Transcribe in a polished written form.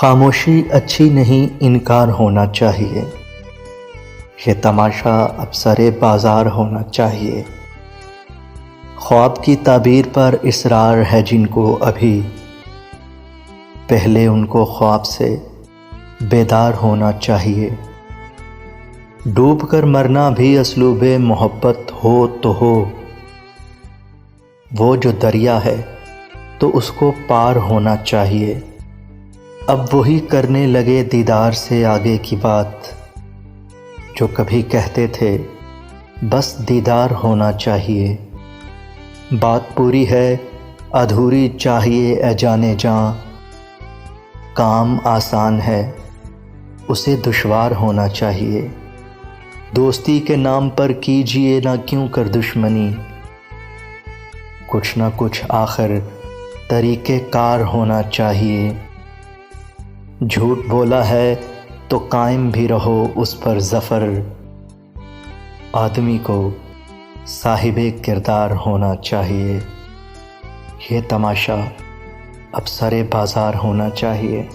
खामोशी अच्छी नहीं, इनकार होना चाहिए। ये तमाशा अब सरे बाज़ार होना चाहिए। ख्वाब की ताबीर पर इसरार है जिनको अभी, पहले उनको ख्वाब से बेदार होना चाहिए। डूब कर मरना भी असलूबे मोहब्बत हो तो हो, वो जो दरिया है तो उसको पार होना चाहिए। अब वही करने लगे दीदार से आगे की बात, जो कभी कहते थे बस दीदार होना चाहिए। बात पूरी है अधूरी चाहिए ए जाने जां, काम आसान है उसे दुश्वार होना चाहिए। दोस्ती के नाम पर कीजिए ना क्यों कर दुश्मनी, कुछ ना कुछ आखिर तरीके कार होना चाहिए। झूठ बोला है तो कायम भी रहो उस पर ज़फ़र, आदमी को साहिबे किरदार होना चाहिए। ये तमाशा अब सरे बाज़ार होना चाहिए।